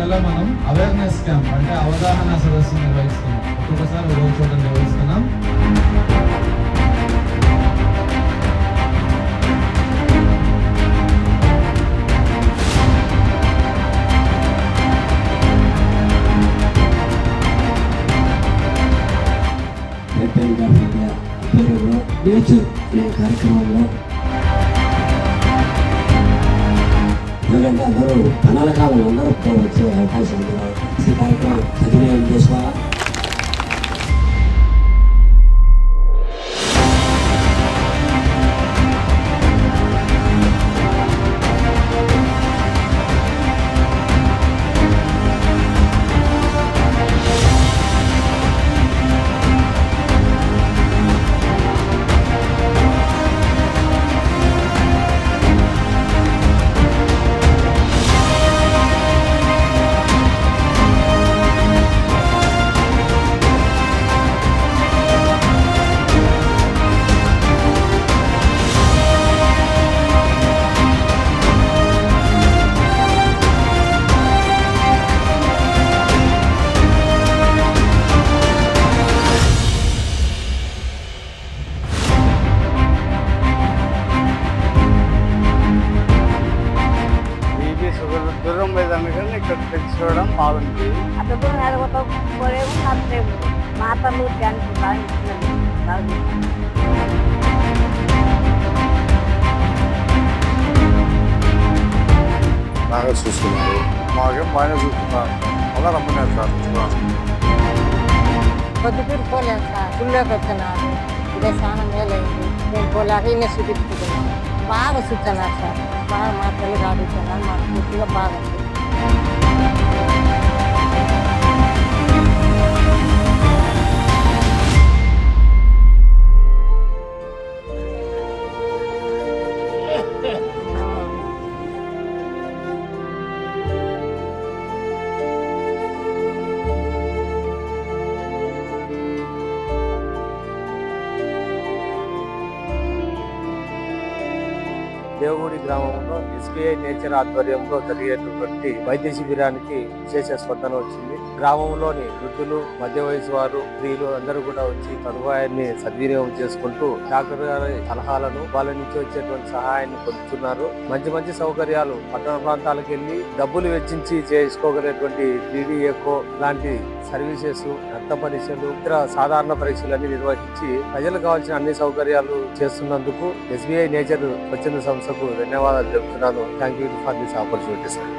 నెల మనం awareness camp అంటే అవగాహన సదస్సు నిర్వహిస్తున్నాం. ఒక్కొక్కసారి ఒక చోట నిర్వహిస్తున్నాం. నేచర్ అనే కార్యక్రమంలో ఎందుకంటే అందరూ కళల కాలం అందరూ వచ్చే అవకాశం ఉంది. ఈ కార్యక్రమం సద్వినియోగం చేసుకోవాలా. దూరం పోయేదానికన్నా ఇక్కడ తెలుసుకోవడం బాగుంది. మాటలు బాగా చూస్తున్నారు, మాకేం బాగానే చూస్తున్నారు. అలా రమ్మన్నారు సార్. పొద్దుటూరు పోలేదు సార్, గుళ్ళోకి వచ్చినారు. ఇదే చాలా మేలైంది. నేను పోలేక ఇన్నే చూపించుకుంటున్నాను. బాగా చూస్తున్నారు సార్, బాగా మా తల్లి రాడుతున్నారు. మాకు పూర్తిగా బాగుంది. దేవగూడి గ్రామంలో ఎస్బీఐ నేచర్ ఆధ్వర్యంలో జరిగేటటువంటి వైద్య శిబిరానికి విశేష స్పందన వచ్చింది. గ్రామంలోని వృద్ధులు, మధ్య వయసు వారు, స్త్రీలు అందరూ కూడా వచ్చి సదుపాయాన్ని సద్వినియోగం చేసుకుంటూ డాక్టర్ గారి సలహాలను, వాళ్ళ నుంచి వచ్చేటువంటి సహాయాన్ని పొందుతున్నారు. మంచి మంచి సౌకర్యాలు పట్టణ ప్రాంతాలకు వెళ్లి డబ్బులు వెచ్చించి చేసుకోగలిగేటువంటి 3D ఎకో లాంటి సర్వీసెస్, రక్త పరీక్షలు, ఇతర సాధారణ పరీక్షలన్నీ నిర్వహించి ప్రజలకు కావాల్సిన అన్ని సౌకర్యాలు చేస్తున్నందుకు ఎస్బీఐ నేచర్ స్వచ్ఛంద సంస్థకు ధన్యవాదాలు చెబుతున్నాను. Thank you for this opportunity sir.